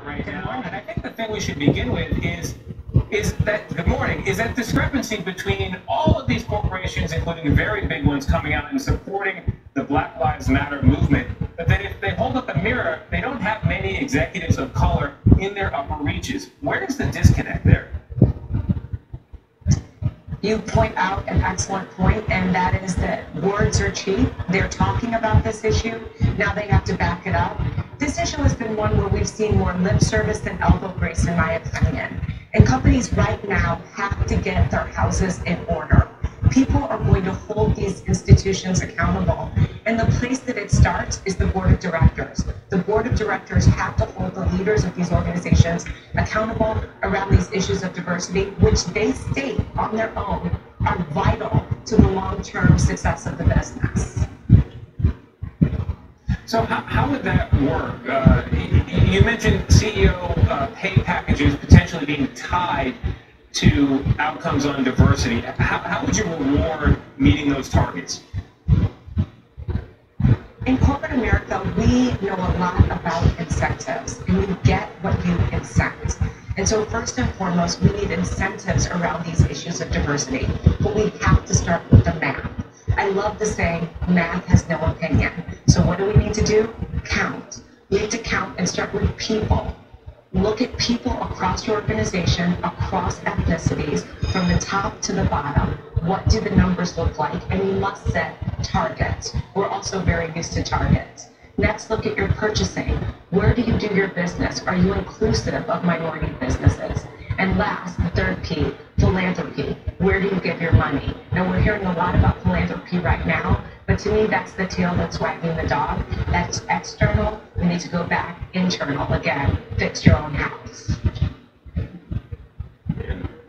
right now, and I think the thing we should begin with is that good morning is that discrepancy between all of these corporations, including very big ones, coming out and supporting the Black Lives Matter movement, but then if they hold up a mirror, they don't have many executives of color in their upper reaches. Where is the disconnect there? You point out an excellent point, and that is that words are cheap. They're talking about this issue. Now they have to back it up. This issue has been one where we've seen more lip service than elbow grease, in my opinion. And companies right now have to get their houses in order. People are going to hold these institutions accountable. And the place that it starts is the board of directors. The board of directors have to hold the leaders of these organizations accountable around these issues of diversity, which they state on their own are vital to the long-term success of the business. So how would that work? You mentioned CEO pay packages potentially being tied to outcomes on diversity. How would you reward meeting those targets? In corporate America, we know a lot about incentives, and you get what you incent. And so first and foremost, we need incentives around these issues of diversity, but we have to start with the math. I love the saying, math has no opinion. So what do we need to do? Count. We need to count and start with people. Look at people across your organization, across ethnicities, from the top to the bottom. What do the numbers look like? And you must set targets. We're also very used to targets. Next, look at your purchasing. Where do you do your business? Are you inclusive of minority businesses? And last, the third P, philanthropy. Where do you give your money? Now, we're hearing a lot about philanthropy right now, but to me, that's the tail that's wagging the dog. That's external. We need to go back internal again. Fix your own house.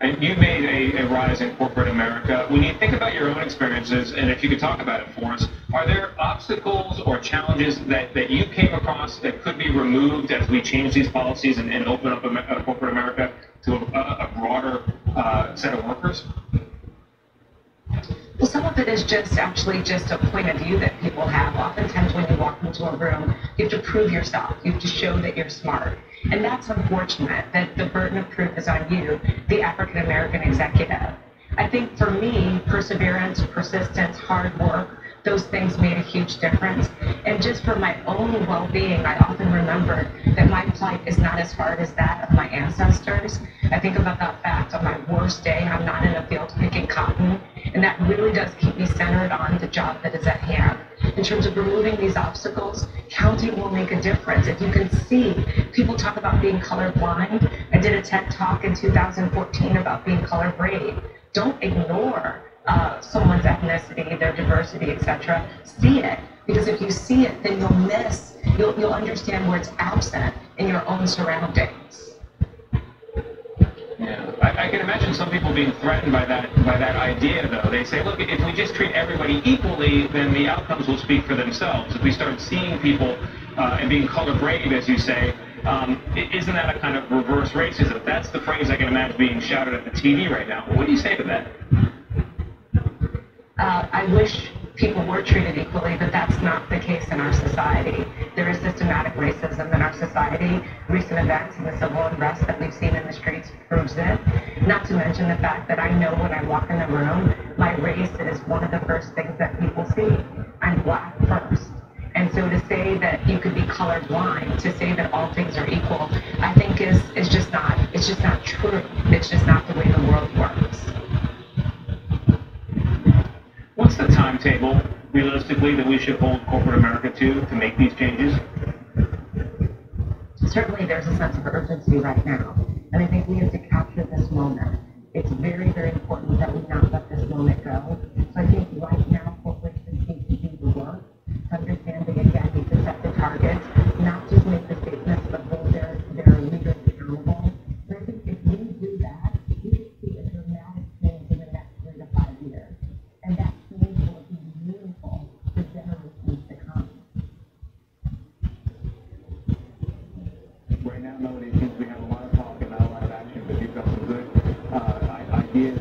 And you made a rise in corporate America. When you think about your own experiences, and if you could talk about it for us, are there obstacles or challenges that you came across that could be removed as we change these policies and open up corporate America to a broader set of workers? Well, some of it is just actually just a point of view that people have. Oftentimes when you walk into a room, you have to prove yourself. You have to show that you're smart. And that's unfortunate that the burden of proof is on you, the African American executive. I think for me, perseverance, persistence, hard work, those things made a huge difference. And just for my own well-being, I often remember that my plight is not as hard as that of my ancestors. I think about that fact on my worst day, I'm not in a field picking cotton. And that really does keep me centered on the job that is at hand. In terms of removing these obstacles, counting will make a difference. If you can see, people talk about being colorblind. I did a TED Talk in 2014 about being colorblind. Don't ignore someone's ethnicity, their diversity, etc. See it, because if you see it, then you'll understand where it's absent in your own surroundings. Yeah, I can imagine some people being threatened by that idea, though. They say, look, if we just treat everybody equally, then the outcomes will speak for themselves. If we start seeing people and being color brave, as you say, isn't that a kind of reverse racism? That's the phrase I can imagine being shouted at the TV right now. What do you say to that? I wish people were treated equally, but that's not the case in our society. There is systematic racism in our society. Recent events and the civil unrest that we've seen in the streets proves it. Not to mention the fact that I know when I walk in the room, my race is one of the first things that people see. I'm Black first. And so to say that you could be colorblind, to say that all things are equal, I think is just not, it's just not true. It's just not the way the world works. What's the timetable, realistically, that we should hold corporate America to make these changes? Certainly there's a sense of urgency right now, and I think we have to capture this moment. It's very, very important that we not let this moment go. So I think right now corporations need to do the work, to understand they again need to set the targets, not just make the statements, but hold their leaders accountable. So I think if we do that, we will see a dramatic change in the next 3 to 5 years. And that change will be meaningful for generations to come. Right now, nobody seems we have a lot of talk and not a lot of action, but you've got some good ideas